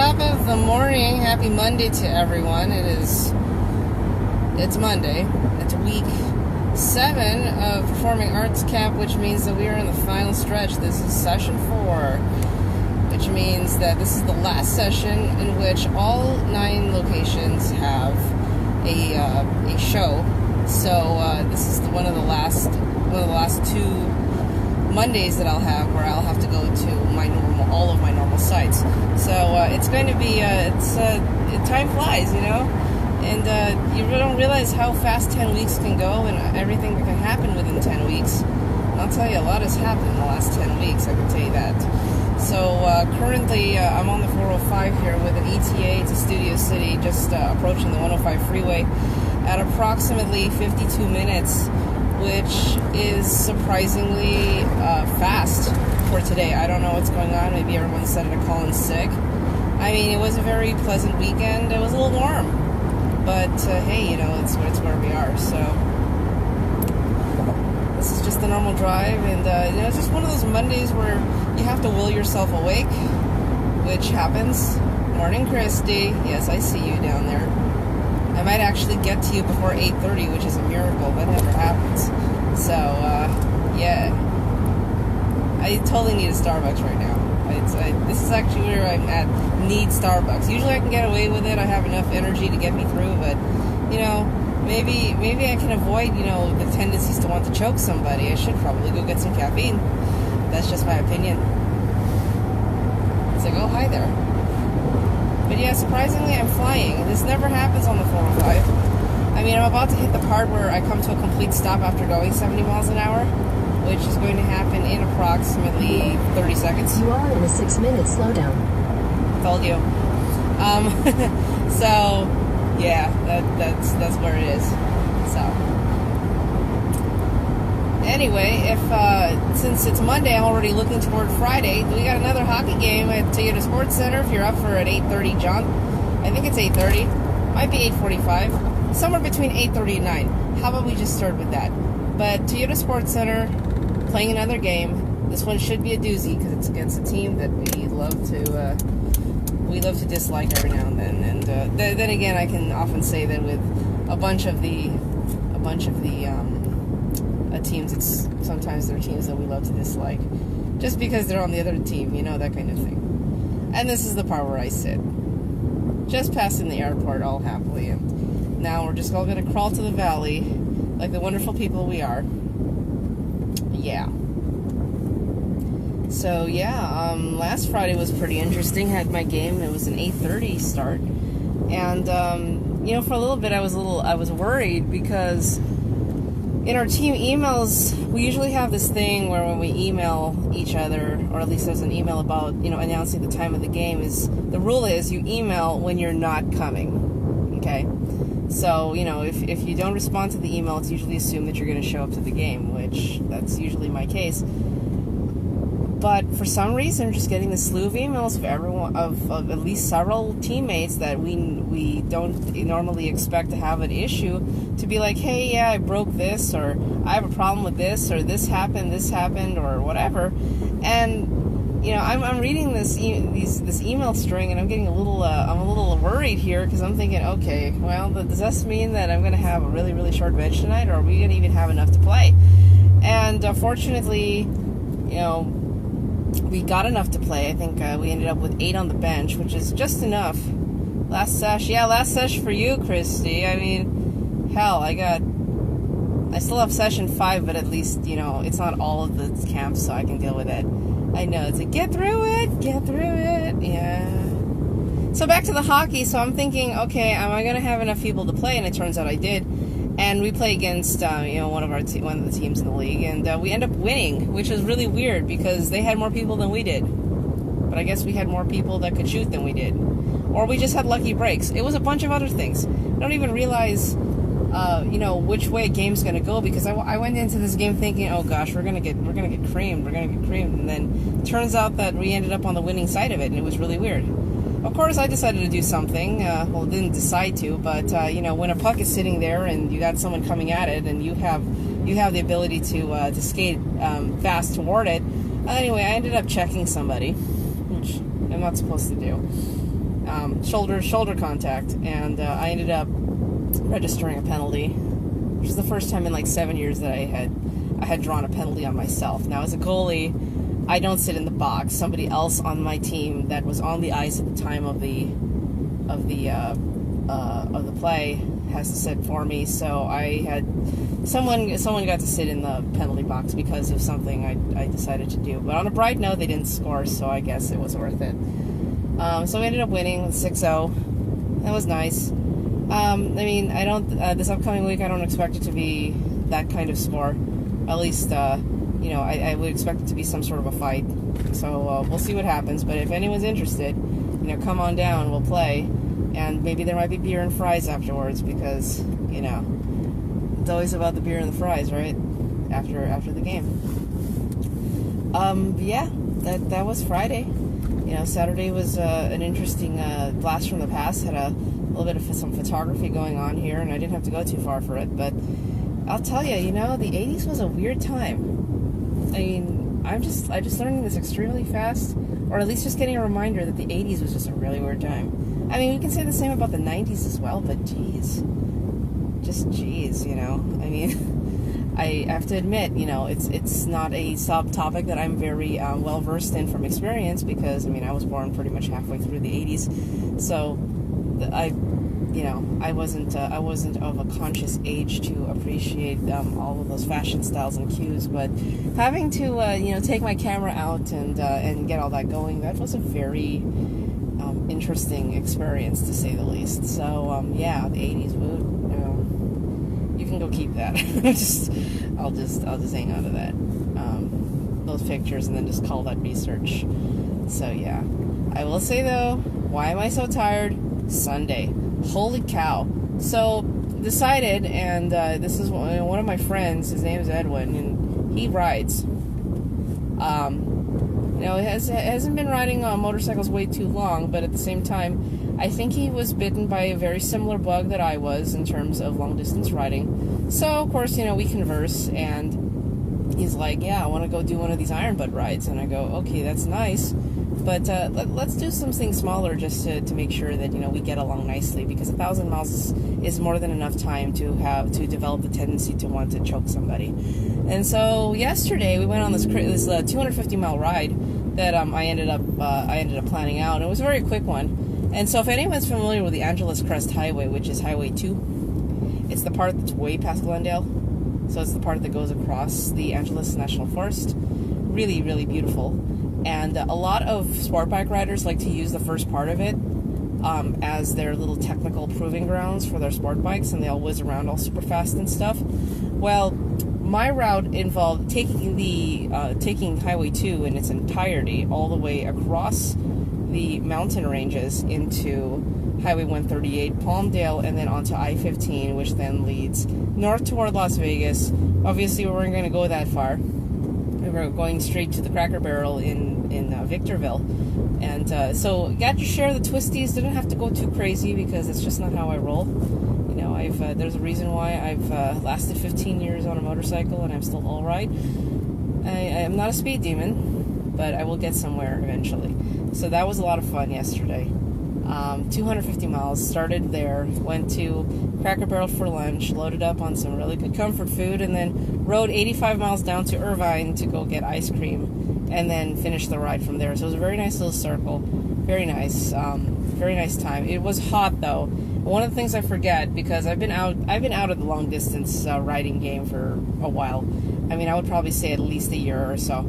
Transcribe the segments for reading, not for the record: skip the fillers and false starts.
top of the morning. Happy Monday to everyone. It's Monday. It's week 7 of Performing Arts Camp, which means that we are in the final stretch. This is session 4, which means that this is the last session in which all 9 locations have a show. So this is one of the last 2 Mondays that I'll have where I'll have to go to all of my normal sites. So it's going to be time flies, you know, and you don't realize how fast 10 weeks can go and everything that can happen within 10 weeks. And I'll tell you, a lot has happened in the last 10 weeks, I can tell you that. So currently I'm on the 405 here with an ETA to Studio City, just approaching the 105 freeway at approximately 52 minutes, which is surprisingly fast for today. I don't know what's going on. Maybe everyone decided to call in sick. I mean, it was a very pleasant weekend. It was a little warm, but hey, you know, it's where we are. So this is just the normal drive, and you know, it's just one of those Mondays where you have to will yourself awake, which happens. Morning, Christy. Yes, I see you down there. I might actually get to you before 8:30, which is a miracle. That never happens. So, yeah. I totally need a Starbucks right now. This is actually where I'm at. Need Starbucks. Usually I can get away with it. I have enough energy to get me through, but, you know, maybe I can avoid, you know, the tendencies to want to choke somebody. I should probably go get some caffeine. That's just my opinion. It's like, oh, hi there. But yeah, surprisingly, I'm flying. This never happens on the 405. I mean, I'm about to hit the part where I come to a complete stop after going 70 miles an hour, which is going to happen in approximately 30 seconds. You are in a 6-minute slowdown. Told you. So, yeah, that's where it is. So, anyway, since it's Monday, I'm already looking toward Friday. We got another hockey game at Toyota Sports Center. If you're up for at 8:30, John, I think it's 8:30. Might be 8:45. Somewhere between 8:30 and 9. How about we just start with that? But Toyota Sports Center playing another game. This one should be a doozy because it's against a team that we love to dislike every now and then. And then again, I can often say that with a bunch of the teams, it's sometimes they're teams that we love to dislike just because they're on the other team, you know, that kind of thing. And this is the part where I sit, just passing the airport all happily, and now we're just all going to crawl to the valley like the wonderful people we are. Yeah. So yeah, last Friday was pretty interesting. Had my game. It was an 8:30 start, and you know, for a little bit I was worried because in our team emails, we usually have this thing where when we email each other, or at least there's an email about, you know, announcing the time of the game, the rule is you email when you're not coming, okay? So, you know, if you don't respond to the email, it's usually assumed that you're going to show up to the game, which that's usually my case. But for some reason, we're just getting this slew of emails of everyone, of at least several teammates that we don't normally expect to have an issue, to be like, hey, yeah, I broke this, or I have a problem with this, or this happened, or whatever. And you know, I'm reading this email string, and I'm getting a little worried here because I'm thinking, okay, well, does this mean that I'm going to have a really, really short bench tonight, or are we going to even have enough to play? And fortunately, you know, we got enough to play. I think we ended up with 8 on the bench, which is just enough. Last sesh for you, Christy. I mean, hell, I still have session 5, but at least, you know, it's not all of the camps, so I can deal with it. I know, it's like, get through it, yeah. So back to the hockey. So I'm thinking, okay, am I going to have enough people to play? And it turns out I did. And we play against, you know, one of the teams in the league, and we end up winning, which is really weird because they had more people than we did. But I guess we had more people that could shoot than we did, or we just had lucky breaks. It was a bunch of other things. I don't even realize, you know, which way a game's gonna go because I went into this game thinking, oh gosh, we're gonna get creamed, and then it turns out that we ended up on the winning side of it, and it was really weird. Of course, I decided to do something. Well, didn't decide to, but you know, when a puck is sitting there and you got someone coming at it, and you have the ability to skate fast toward it. Anyway, I ended up checking somebody, which I'm not supposed to do. shoulder contact, and I ended up registering a penalty, which is the first time in like 7 years that I had drawn a penalty on myself. Now, as a goalie, I don't sit in the box. Somebody else on my team that was on the ice at the time of the play has to sit for me. So I had someone got to sit in the penalty box because of something I decided to do. But on a bright note, they didn't score, so I guess it was worth it. So we ended up winning with 6-0. That was nice. I mean, I don't. This upcoming week, I don't expect it to be that kind of score. At least, you know, I would expect it to be some sort of a fight. So we'll see what happens. But if anyone's interested, you know, come on down. We'll play, and maybe there might be beer and fries afterwards because, you know, it's always about the beer and the fries, right? After the game. Yeah, that was Friday. You know, Saturday was an interesting blast from the past. Had a little bit of some photography going on here, and I didn't have to go too far for it. But I'll tell you, you know, the 80s was a weird time. I mean, I just learning this extremely fast, or at least just getting a reminder that the 80s was just a really weird time. I mean, we can say the same about the 90s as well, but geez, you know. I mean, I have to admit, you know, it's not a subtopic that I'm very well versed in from experience because, I mean, I was born pretty much halfway through the 80s, so I wasn't of a conscious age to appreciate all of those fashion styles and cues. But having to you know, take my camera out and get all that going, that was a very interesting experience, to say the least. So yeah, the 80s would. You can go keep that. I'll just hang on to that, those pictures, and then just call that research. So yeah, I will say though, why am I so tired? Sunday, holy cow! So decided, and this is one of my friends. His name is Edwin, and he rides. You know, hasn't been riding motorcycles way too long, but at the same time, I think he was bitten by a very similar bug that I was in terms of long-distance riding. So, of course, you know, we converse, and he's like, yeah, I want to go do one of these Iron Butt rides. And I go, okay, that's nice, but let's do something smaller just to make sure that, you know, we get along nicely, because 1,000 miles is more than enough time to develop the tendency to want to choke somebody. And so yesterday we went on this 250-mile ride that I ended up planning out. It was a very quick one. And so if anyone's familiar with the Angeles Crest Highway, which is Highway 2, it's the part that's way past Glendale. So it's the part that goes across the Angeles National Forest. Really, really beautiful. And a lot of sport bike riders like to use the first part of it as their little technical proving grounds for their sport bikes, and they all whiz around all super fast and stuff. Well, my route involved taking Highway 2 in its entirety all the way across the mountain ranges into Highway 138, Palmdale, and then onto I-15, which then leads north toward Las Vegas. Obviously, we weren't going to go that far. We were going straight to the Cracker Barrel in Victorville. And so got to share the twisties. Didn't have to go too crazy because it's just not how I roll. You know, there's a reason why I've lasted 15 years on a motorcycle and I'm still all right. I am not a speed demon, but I will get somewhere eventually. So that was a lot of fun yesterday. 250 miles, started there, went to Cracker Barrel for lunch, loaded up on some really good comfort food, and then rode 85 miles down to Irvine to go get ice cream, and then finished the ride from there. So it was a very nice little circle, very nice time. It was hot though. One of the things I forget, because I've been out of the long distance riding game for a while. I mean, I would probably say at least a year or so.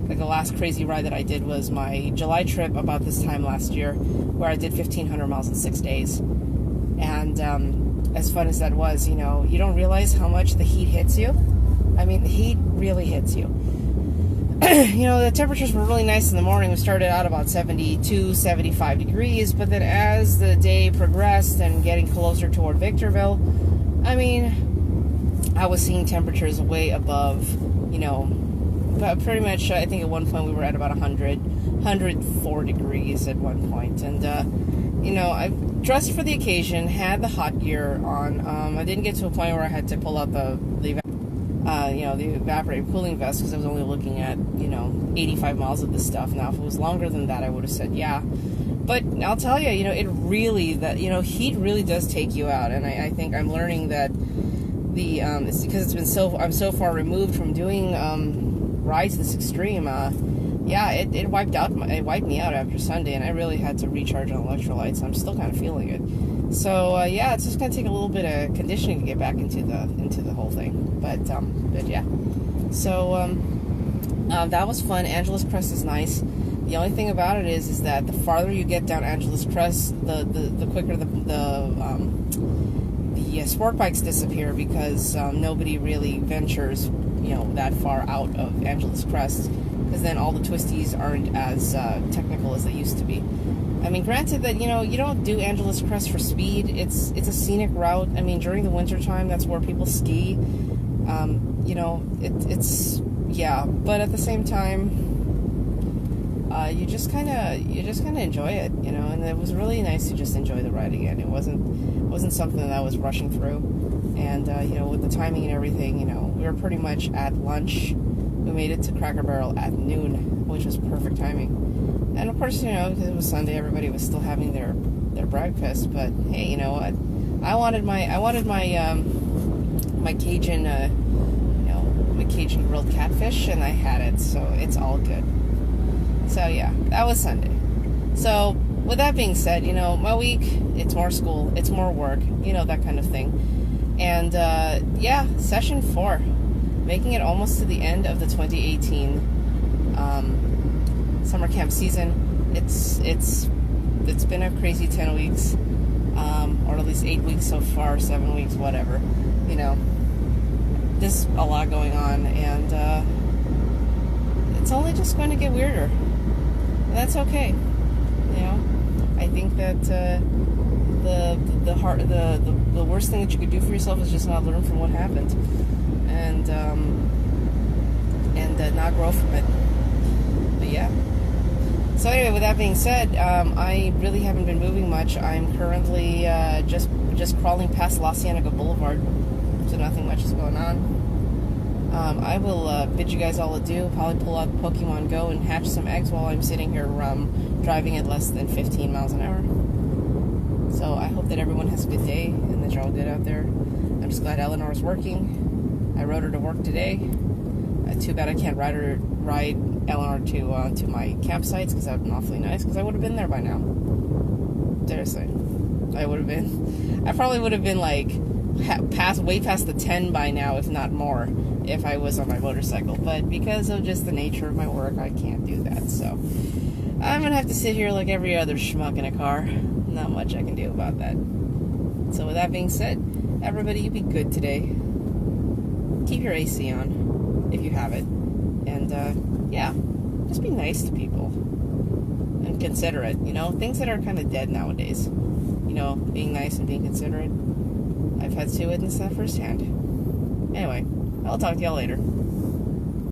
Like the last crazy ride that I did was my July trip about this time last year, where I did 1,500 miles in 6 days. And as fun as that was, you know, you don't realize how much the heat hits you. I mean, the heat really hits you. You know, the temperatures were really nice in the morning. We started out about 72, 75 degrees, but then as the day progressed and getting closer toward Victorville, I mean, I was seeing temperatures way above, you know, but pretty much, I think at one point we were at about 104 degrees at one point. And, you know, I dressed for the occasion, had the hot gear on. I didn't get to a point where I had to pull out the the evaporative cooling vest, because I was only looking at, 85 miles of this stuff. Now, if it was longer than that, I would have said yeah. But I'll tell you, it really, heat really does take you out. And I think I'm learning that it's because I'm so far removed from doing rides this extreme. It wiped me out after Sunday, and I really had to recharge on electrolytes. I'm still kind of feeling it. So it's just gonna take a little bit of conditioning to get back into the whole thing. But yeah. So that was fun. Angeles Crest is nice. The only thing about it is that the farther you get down Angeles Crest, the quicker the sport bikes disappear, because nobody really ventures that far out of Angeles Crest, because then all the twisties aren't as technical as they used to be. I mean, granted that you don't do Angeles Crest for speed. It's a scenic route. I mean, during the winter time, that's where people ski. But at the same time, you just kind of enjoy it, and it was really nice to just enjoy the ride again. It wasn't something that I was rushing through, and with the timing and everything, we were pretty much at lunch. We made it to Cracker Barrel at noon, which was perfect timing. And of course, because it was Sunday, everybody was still having their breakfast. But hey, you know what? I wanted my Cajun my Cajun grilled catfish, and I had it, so it's all good. So yeah, that was Sunday. So with that being said, my week, it's more school, it's more work, that kind of thing. And session 4, making it almost to the end of the 2018 summer camp season. It's been a crazy 10 weeks, or at least 8 weeks so far, 7 weeks, whatever. There's a lot going on, and it's only just going to get weirder. And that's okay. I think that the worst thing that you could do for yourself is just not learn from what happened, and not grow from it. But yeah. So anyway, with that being said, I really haven't been moving much. I'm currently just crawling past La Cienega Boulevard, so nothing much is going on. I will bid you guys all adieu. Probably pull out Pokemon Go and hatch some eggs while I'm sitting here driving at less than 15 miles an hour. So I hope that everyone has a good day and that you're all good out there. I'm just glad Eleanor's working. I rode her to work today. Too bad I can't ride Eleanor to my campsites, because that would have been awfully nice, because I would have been there by now. Seriously. I probably would have been like way past the 10 by now, if not more, if I was on my motorcycle. But because of just the nature of my work, I can't do that. So I'm gonna have to sit here like every other schmuck in a car. Not much I can do about that. So with that being said, everybody, you be good today. Keep your AC on if you have it, and just be nice to people and considerate. Things that are kind of dead nowadays. Being nice and being considerate. I've had to witness that firsthand. Anyway, I'll talk to y'all later.